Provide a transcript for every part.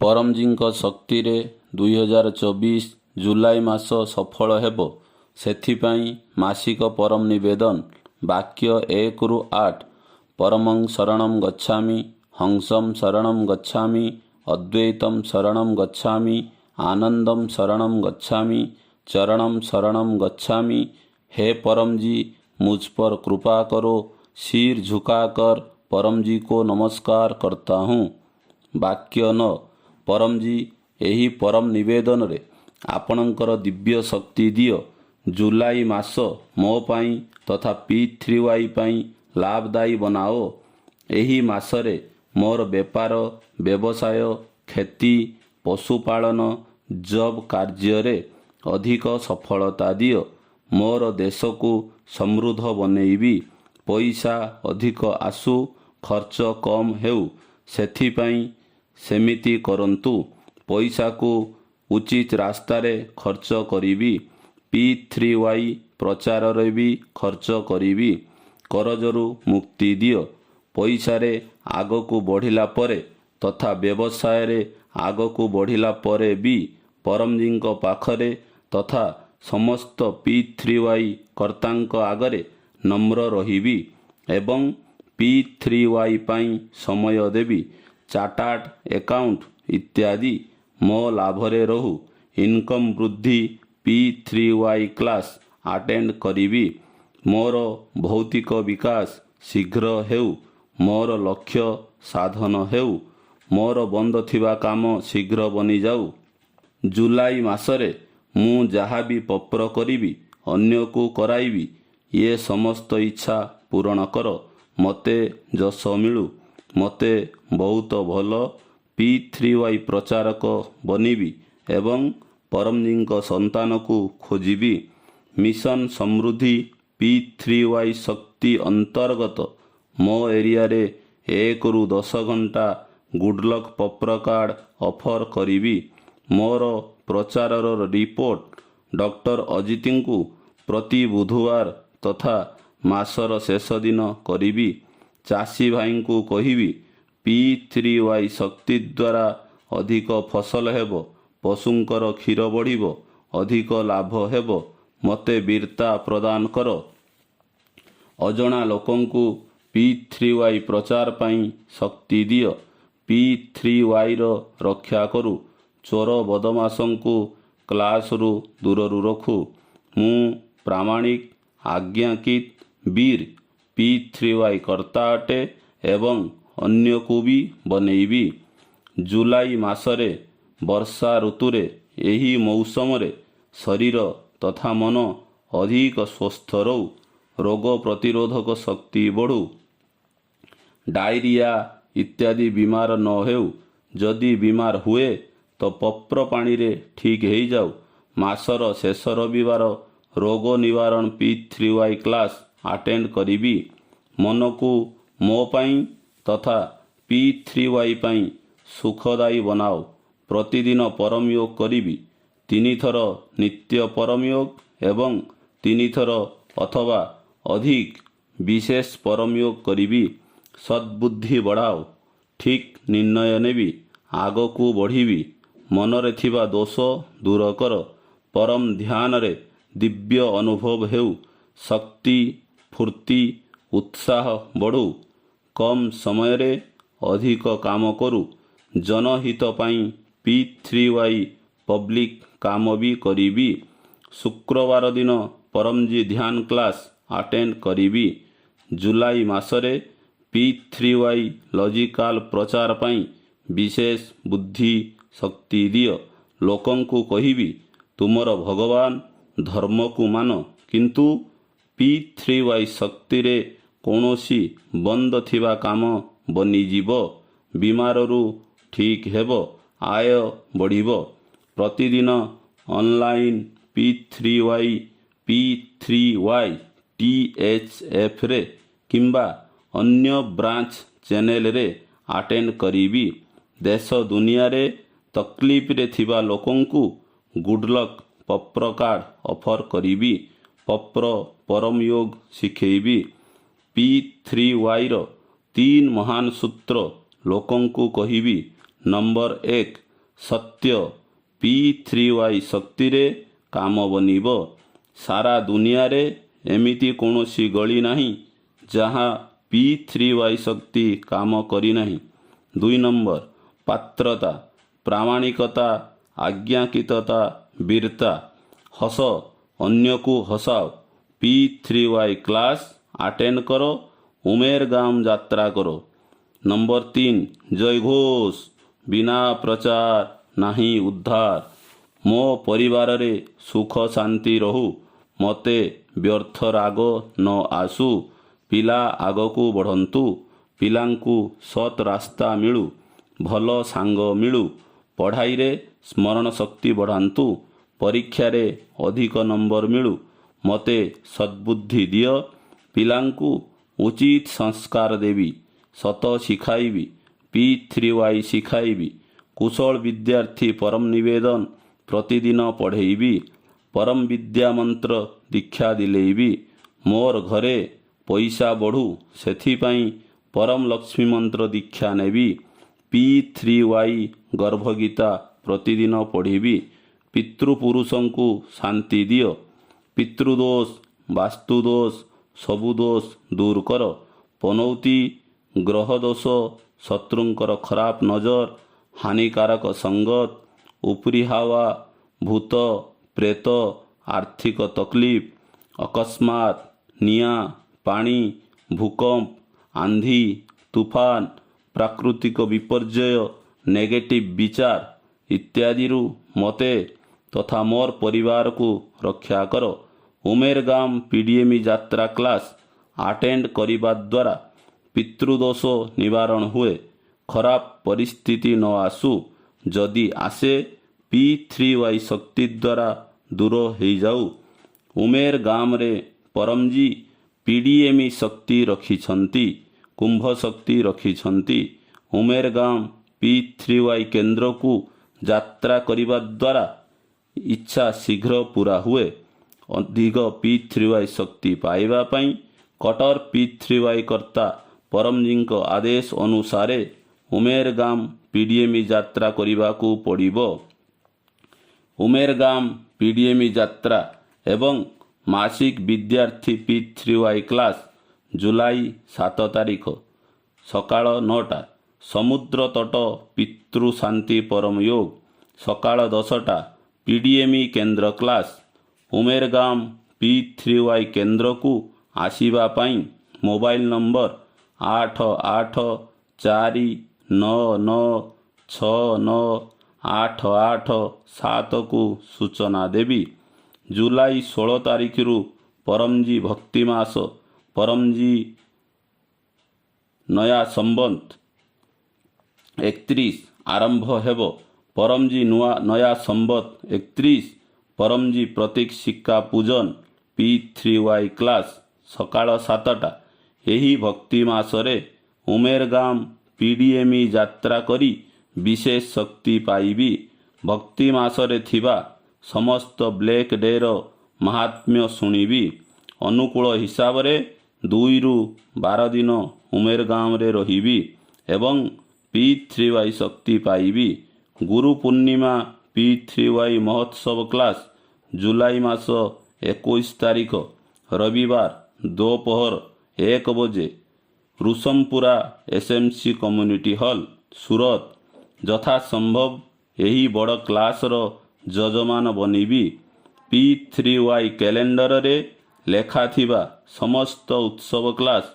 ପରମଜୀଙ୍କ ଶକ୍ତିରେ 2024 ଜୁଲାଇ ମାସ ସଫଳ ହେବ। ସେଥିପାଇଁ ମାସିକ ପରମ ନିବେଦନ ବାକ୍ୟ 1ରୁ 8। ପରମଂ ଶରଣଂ ଗଚ୍ଛାମି, ହଂସଂ ଶରଣଂ ଗଚ୍ଛାମି, ଅଦ୍ୱୈତଂ ଶରଣଂ ଗଚ୍ଛାମି, आनंदम शरणम गच्छामि, चरणम शरणम गच्छामि। हे परम जी, मुझ पर कृपा करो। सिर झुकाकर परम जी को नमस्कार करता हूँ। वाक्य 9। परम जी, यही परम निवेदन रे आपणकर दिव्य शक्ति दियो। जुलाई मास मो पाई तथा P3Y पाई लाभदायी बनाओ। यही मासरे मोर बेपार, व्यवसाय, खेती, पशुपालन, जब कार्य अधिक सफलता दियो। मोर देश को समृद्ध बनैबी। पैसा अधिक आसु, खर्च कम हेउ, सेथिपाई सेमिति करंतु। पैसा को उचित रास्तारे खर्च करीबी। P3Y प्रचार रे भी खर्च करीबी। करजरु मुक्ति दियो। पैसारे आग को बढ़िला परे तथा व्यवसाय रे आग को बढ़िला परे भी परमजींक पाखरे तथा समस्त P3Y कर्तांक आगरे नम्र रहिबी एवं P3Y पाई समय देवी। चार्टार्ड अकाउंट इत्यादि मो लाभरे रहु। इनकम वृद्धि P3Y क्लास अटेंड करीबी। मोर भौतिक विकास शीघ्र हेउ। मोर लक्ष्य साधन हेउ। मोर बंद थिबा काम शीघ्र बनी जाऊ। जुलाई मासरे मु जहाँ भी पप्र करीबी अन्य को कराइबी। ये समस्त इच्छा पूरण कर। मते जस मिलू। मते बहुत भल P3Y प्रचारक बनिबी एवं परमजींक संतान को खोजिबी। मिशन समृद्धि P3Y शक्ति अंतर्गत मो एरिया रे 1 ରୁ 10 घंटा गुडलक पप्र कार्ड ऑफर करीबी। मोर प्रचारर रिपोर्ट डॉक्टर अजित को प्रति बुधवार तथा मासर शेष दिन करीबी। चाषी भाई को कहिबी P3Y शक्ति द्वारा अधिक फसल हेबो। पशुंकर क्षीर बढ़िबो। अधिक लाभ हेबो। मते वीरता प्रदान कर। अजणा लोकंकु P3Y प्रचार पाई शक्ति दियो। P3Y रो रक्षा करू। चोर बदमाशंकु क्लास रु दूररु रखू। मु प्रामाणिक आज्ञाकित वीर P3Y कर्ता अटे एवं अन्य को भी बनैबी। जुलाई मासरे वर्षा ऋतुरे यही मौसम रे शरीर तथा मन अधिक स्वस्थ रहू। रोग प्रतिरोधक शक्ति बढ़ू। डायरिया इत्यादि बीमार न हेउ। जदि बीमार हुए तो पप्र पानी रे ठीक हो जाऊ। मासर शेष रविवार रोग निवारण P3Y क्लास अटेंड करीबी। मन को मो पाई तथा P3Y पाई सुखदायी बनाओ। प्रतिदिन परम योग करीबी। 3 थर नित्य परम योग एवं 3 थर अथवा अधिक विशेष परम योग करीबी। सद्बुद्धि बढ़ाओ। ठीक निर्णय नेबी। आग को बढ़ीबी। मनरे थिबा दोष दूर कर। परम ध्यान रे दिव्य अनुभव हेउ। शक्ति, फूर्ति, उत्साह बढ़ू। कम समय रे अधिक काम करू। जनहित पाई P3Y पब्लिक काम भी करीबी। शुक्रवार दिन परमजी ध्यान क्लास अटेंड करीबी। जुलाई मासरे P3Y लॉजिकल प्रचार पाई विशेष बुद्धि शक्ति दियो। लोकं को कहिबी तुमर भगवान धर्म को मान, किंतु P3Y शक्ति रे कौनसी बंद थिबा काम बनी जीवो। बीमाररू ठीक हेबो। आय बढ़िबो। प्रतिदिन ऑनलाइन P3Y THF रे किंबा अन्य ब्रांच चैनल रे अटेंड करीबी। देश दुनिया रे तकलीफ रे थिबा लोकं को गुडलक पप्र कार्ड ऑफर करीबी। पप्र परम योग शिखेबी। P3Y रो 3 महान सूत्र लोकं को कहिबी। नंबर 1 ସତ୍ୟ P3Y ଶକ୍ତିରେ କାମ ବନିବ। ସାରା ଦୁନିଆରେ ଏମିତି କୌଣସି ଗଳି ନାହିଁ ଯାହା P3Y ଶକ୍ତି କାମ କରିନାହିଁ। 2 ନମ୍ବର ପାତ୍ରତା, ପ୍ରାମାଣିକତା, ଆଜ୍ଞାକିତତା, ବୀରତା। ହସ, ଅନ୍ୟକୁ ହସାଅ। P3Y କ୍ଲାସ୍ ଆଟେଣ୍ଡ କର। ଉମେରଗାମ ଯାତ୍ରା କର। ନମ୍ବର 3 ଜୟଘୋଷ, ବିନା ପ୍ରଚାର ନାହିଁ ଉଦ୍ଧାର। ମୋ ପରିବାରରେ ସୁଖ ଶାନ୍ତି ରହୁ। ମୋତେ ବ୍ୟର୍ଥ ରାଗ ନ ଆସୁ। ପିଲା ଆଗକୁ ବଢ଼ନ୍ତୁ। ପିଲାଙ୍କୁ ସତ୍ ରାସ୍ତା ମିଳୁ। ଭଲ ସାଙ୍ଗ ମିଳୁ। ପଢ଼ାଇରେ ସ୍ମରଣ ଶକ୍ତି ବଢ଼ାନ୍ତୁ। ପରୀକ୍ଷାରେ ଅଧିକ ନମ୍ବର ମିଳୁ। ମୋତେ ସଦ୍ବୁଦ୍ଧି ଦିଅ। ପିଲାଙ୍କୁ ଉଚିତ ସଂସ୍କାର ଦେବି। ସତ ଶିଖାଇବି। P3Y ଶିଖାଇବି। କୁଶଳ ବିଦ୍ୟାର୍ଥୀ ପରମ ନିବେଦନ ପ୍ରତିଦିନ ପଢ଼େଇବି। ପରମ ବିଦ୍ୟା ମନ୍ତ୍ର ଦୀକ୍ଷା ଦିଲେଇବି। ମୋର ଘରେ ପଇସା ବଢ଼ୁ ସେଥିପାଇଁ ପରମ ଲକ୍ଷ୍ମୀ ମନ୍ତ୍ର ଦୀକ୍ଷା ନେବି। P3Y ଗର୍ଭଗୀତା ପ୍ରତିଦିନ ପଢ଼ିବି। ପିତୃପୁରୁଷଙ୍କୁ ଶାନ୍ତି ଦିଅ। ପିତୃଦୋଷ, ବାସ୍ତୁଦୋଷ, ସବୁ ଦୋଷ ଦୂର କର। ପନୌତି, ଗ୍ରହ ଦୋଷ, ଶତ୍ରୁଙ୍କର ଖରାପ ନଜର, ହାନିକାରକ ସଙ୍ଗତ, ଉପରି ହାୱା, ଭୂତ ପ୍ରେତ, ଆର୍ଥିକ ତକଲିଫ, ଅକସ୍ମାତ, ନିଆଁ, ପାଣି, ଭୂକମ୍ପ, ଆନ୍ଧି, ତୁଫାନ, ପ୍ରାକୃତିକ ବିପର୍ଯ୍ୟୟ, ନେଗେଟିଭ ବିଚାର ଇତ୍ୟାଦିରୁ ମୋତେ ତଥା ମୋର ପରିବାରକୁ ରକ୍ଷା କର। ଉମେରଗାମ PDME ଯାତ୍ରା କ୍ଲାସ୍ ଆଟେଣ୍ଡ କରିବା ଦ୍ୱାରା ପିତୃଦୋଷ ନିବାରଣ ହୁଏ। ଖରାପ ପରିସ୍ଥିତି ନ ଆସୁ। ଯଦି ଆସେ P3Y ଶକ୍ତି ଦ୍ୱାରା ଦୂର ହେଇଯାଉ। ଉମେରଗାମରେ ପରମଜୀ PDME ଶକ୍ତି ରଖିଛନ୍ତି। କୁମ୍ଭ ଶକ୍ତି ରଖିଛନ୍ତି। ଉମେରଗାମ P3Y କେନ୍ଦ୍ରକୁ ଯାତ୍ରା କରିବା ଦ୍ୱାରା ଇଚ୍ଛା ଶୀଘ୍ର ପୂରା ହୁଏ। ଅଧିକ P3Y ଶକ୍ତି ପାଇବା ପାଇଁ କଟର P3Y କର୍ତ୍ତା ପରମଜୀଙ୍କ ଆଦେଶ ଅନୁସାରେ ଉମେରଗାମ PDME ଯାତ୍ରା କରିବାକୁ ପଡ଼ିବ। ଉମେରଗାମ PDME ଯାତ୍ରା ଏବଂ ମାସିକ ବିଦ୍ୟାର୍ଥୀ P3Y କ୍ଲାସ୍ ଜୁଲାଇ 7 ତାରିଖ ସକାଳ 9ଟା। ସମୁଦ୍ର ତଟ ପିତୃ ଶାନ୍ତି ପରମ ୟୋଗ ସକାଳ 10ଟା। PDME କେନ୍ଦ୍ର କ୍ଲାସ୍। ଉମେରଗାମ P3Y କେନ୍ଦ୍ରକୁ ଆସିବା ପାଇଁ ମୋବାଇଲ ନମ୍ବର 8849969887କୁ ସୂଚନା ଦେବି। ଜୁଲାଇ 16 ତାରିଖରୁ ପରମଜୀ ଭକ୍ତି ମାସ, ପରମଜୀ ନୟା ସମ୍ବନ୍ତ 31 ଆରମ୍ଭ ହେବ। ପରମଜୀ ନୟା ସମ୍ବତ 31 ପରମଜୀ ପ୍ରତୀକ ସିକ୍କା ପୂଜନ P3Y କ୍ଲାସ୍ ସକାଳ 7ଟା। ଏହି ଭକ୍ତି ମାସରେ ଉମେରଗାମ PDME ଯାତ୍ରା କରି ବିଶେଷ ଶକ୍ତି ପାଇବି। ଭକ୍ତି ମାସରେ ଥିବା ସମସ୍ତ ବ୍ଲେକ୍ ଡେର ମାହାତ୍ମ୍ୟ ଶୁଣିବି। ଅନୁକୂଳ ହିସାବରେ 2ରୁ 12 ଦିନ ଉମେରଗାମରେ ରହିବି ଏବଂ P3Y ଶକ୍ତି ପାଇବି। ଗୁରୁ ପୂର୍ଣ୍ଣିମା P3Y ମହୋତ୍ସବ କ୍ଲାସ୍ ଜୁଲାଇ ମାସ 21 ତାରିଖ ରବିବାର ଦୋପହର 1 ବଜେ ରୁଷମପୁରା SMC କମ୍ୟୁନିଟି ହଲ୍ ସୁରତ। ଯଥାସମ୍ଭବ ଏହି ବଡ଼ କ୍ଲାସ୍ର ଯଜମାନ ବନିବି। P3Y କ୍ୟାଲେଣ୍ଡରରେ ଲେଖାଥିବା ସମସ୍ତ ଉତ୍ସବ କ୍ଲାସ୍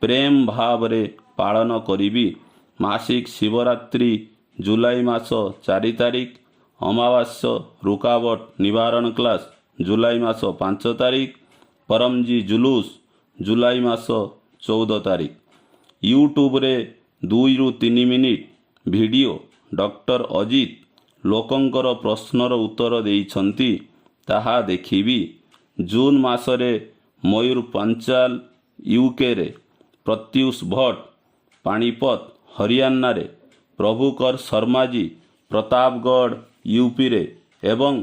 ପ୍ରେମ ଭାବରେ ପାଳନ କରିବି। ମାସିକ ଶିବରାତ୍ରି ଜୁଲାଇ ମାସ 4 ତାରିଖ। ଅମାବାସ୍ୟ ରୁକାବଟ ନିବାରଣ କ୍ଲାସ୍ ଜୁଲାଇ ମାସ 5 ତାରିଖ। ପରମଜୀ ଜୁଲୁସ ଜୁଲାଇ ମାସ 14 ତାରିଖ। ୟୁଟ୍ୟୁବରେ 2ରୁ 3 ମିନିଟ୍ ଭିଡ଼ିଓ ଡକ୍ଟର ଅଜିତ ଲୋକଙ୍କର ପ୍ରଶ୍ନର ଉତ୍ତର ଦେଇଛନ୍ତି, ତାହା ଦେଖିବି। ଜୁନ୍ ମାସରେ ମୟୂରପାଞ୍ଚାଲ UKରେ, ପ୍ରତ୍ୟୁଷ ଭଟ୍ଟ ପାଣିପତ ହରିୟାଣାରେ, ପ୍ରଭୁକର ଶର୍ମାଜୀ ପ୍ରତାପଗଡ଼ UPରେ ଏବଂ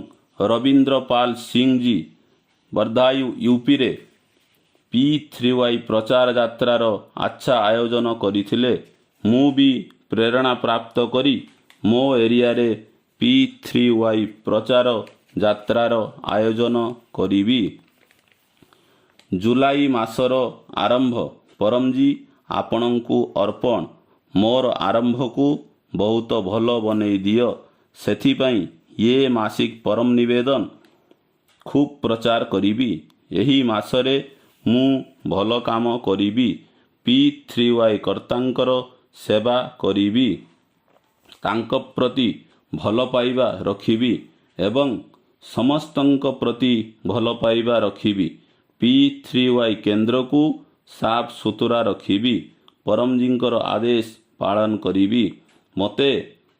ରବୀନ୍ଦ୍ର ପାଲ ସିଂଜୀ ବର୍ଦ୍ଧାୟୁ UPରେ P3Y ପ୍ରଚାର ଯାତ୍ରାର ଆଚ୍ଛା ଆୟୋଜନ କରିଥିଲେ। ମୁଁ ବି ପ୍ରେରଣା ପ୍ରାପ୍ତ କରି ମୋ ଏରିଆରେ P3Y ପ୍ରଚାର ଯାତ୍ରାର ଆୟୋଜନ କରିବି। ଜୁଲାଇ ମାସର ଆରମ୍ଭ ପରମଜୀ ଆପଣଙ୍କୁ ଅର୍ପଣ। ମୋର ଆରମ୍ଭକୁ ବହୁତ ଭଲ ବନେଇ ଦିଅ। ସେଥିପାଇଁ ଇଏ ମାସିକ ପରମ ନିବେଦନ ଖୁବ୍ ପ୍ରଚାର କରିବି। ଏହି ମାସରେ ମୁଁ ଭଲ କାମ କରିବି। P3Y କର୍ତ୍ତାଙ୍କର ସେବା କରିବି। ତାଙ୍କ ପ୍ରତି ଭଲ ପାଇବା ରଖିବି ଏବଂ ସମସ୍ତଙ୍କ ପ୍ରତି ଭଲ ପାଇବା ରଖିବି। P3Y କେନ୍ଦ୍ରକୁ ସାଫ ସୁତୁରା ରଖିବି। ପରମଜୀଙ୍କର ଆଦେଶ ପାଳନ କରିବି। ମୋତେ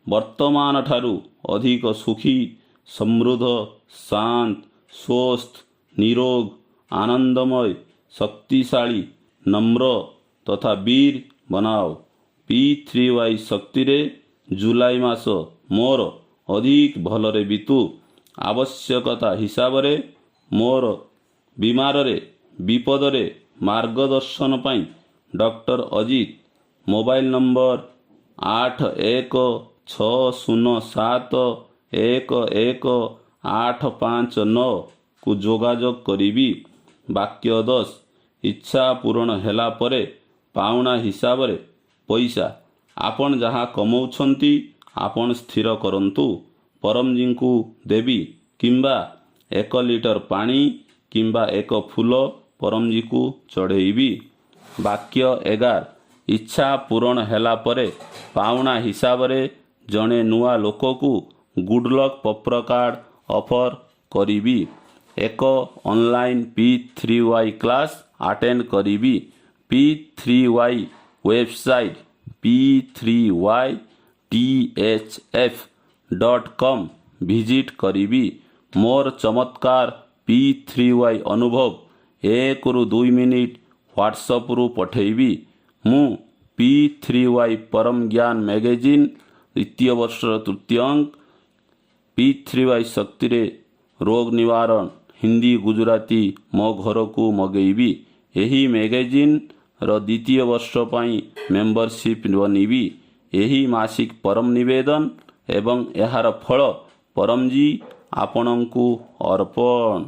ବର୍ତ୍ତମାନ ଠାରୁ ଅଧିକ ସୁଖୀ, ସମୃଦ୍ଧ, ଶାନ୍ତ, ସ୍ୱସ୍ଥ, ନିରୋଗ, ଆନନ୍ଦମୟ, ଶକ୍ତିଶାଳୀ, ନମ୍ର ତଥା ବୀର ବନାଅ। P3Y ଶକ୍ତିରେ ଜୁଲାଇ ମାସ ମୋର ଅଧିକ ଭଲରେ ବିତୁ। ଆବଶ୍ୟକତା ହିସାବରେ ମୋର ବିମାରରେ ବିପଦରେ ମାର୍ଗଦର୍ଶନ ପାଇଁ ଡକ୍ଟର ଅଜିତ ମୋବାଇଲ ନମ୍ବର 8167118559କୁ ଯୋଗାଯୋଗ କରିବି। ବାକ୍ୟ 10 ଇଚ୍ଛା ପୂରଣ ହେଲା ପରେ ପାଉଣା ହିସାବରେ ପଇସା ଆପଣ ଯାହା କମଉଛନ୍ତି ଆପଣ ସ୍ଥିର କରନ୍ତୁ। ପରମଜୀଙ୍କୁ ଦେବି କିମ୍ବା 1 ଲିଟର ପାଣି କିମ୍ବା 1 ଫୁଲ ପରମଜୀକୁ ଚଢ଼େଇବି। ବାକ୍ୟ 11 ଇଚ୍ଛା ପୂରଣ ହେଲା ପରେ ପାଉଣା ହିସାବରେ ଜଣେ ନୂଆ ଲୋକକୁ ଗୁଡଲକ୍ ପତ୍ର କାର୍ଡ଼ ଅଫର କରିବି। 1 ଅନଲାଇନ୍ P3Y କ୍ଲାସ୍ ଆଟେଣ୍ଡ କରିବି। P3Y ୱେବସାଇଟ୍ p3ythf.com ଭିଜିଟ୍ କରିବି। ମୋର ଚମତ୍କାର P3Y ଅନୁଭବ 1ରୁ 2 ମିନିଟ୍ ହ୍ୱାଟ୍ସଆପ୍ରୁ ପଠେଇବି। ମୁଁ P3Y ପରମ ଜ୍ଞାନ ମ୍ୟାଗାଜିନ୍ 2ୟ ବର୍ଷର 3ୟ ଅଙ୍କ P3Y ଶକ୍ତିରେ ରୋଗ ନିବାରଣ ହିନ୍ଦୀ ଗୁଜରାଟୀ ମୋ ଘରକୁ ମଗେଇବି। ଏହି ମ୍ୟାଗାଜିନ୍ର 2ୟ ବର୍ଷ ପାଇଁ ମେମ୍ବରସିପ୍ ବନିବି। ଏହି ମାସିକ ପରମ ନିବେଦନ ଏବଂ ଏହାର ଫଳ ପରମଜୀ ଆପଣଙ୍କୁ ଅର୍ପଣ।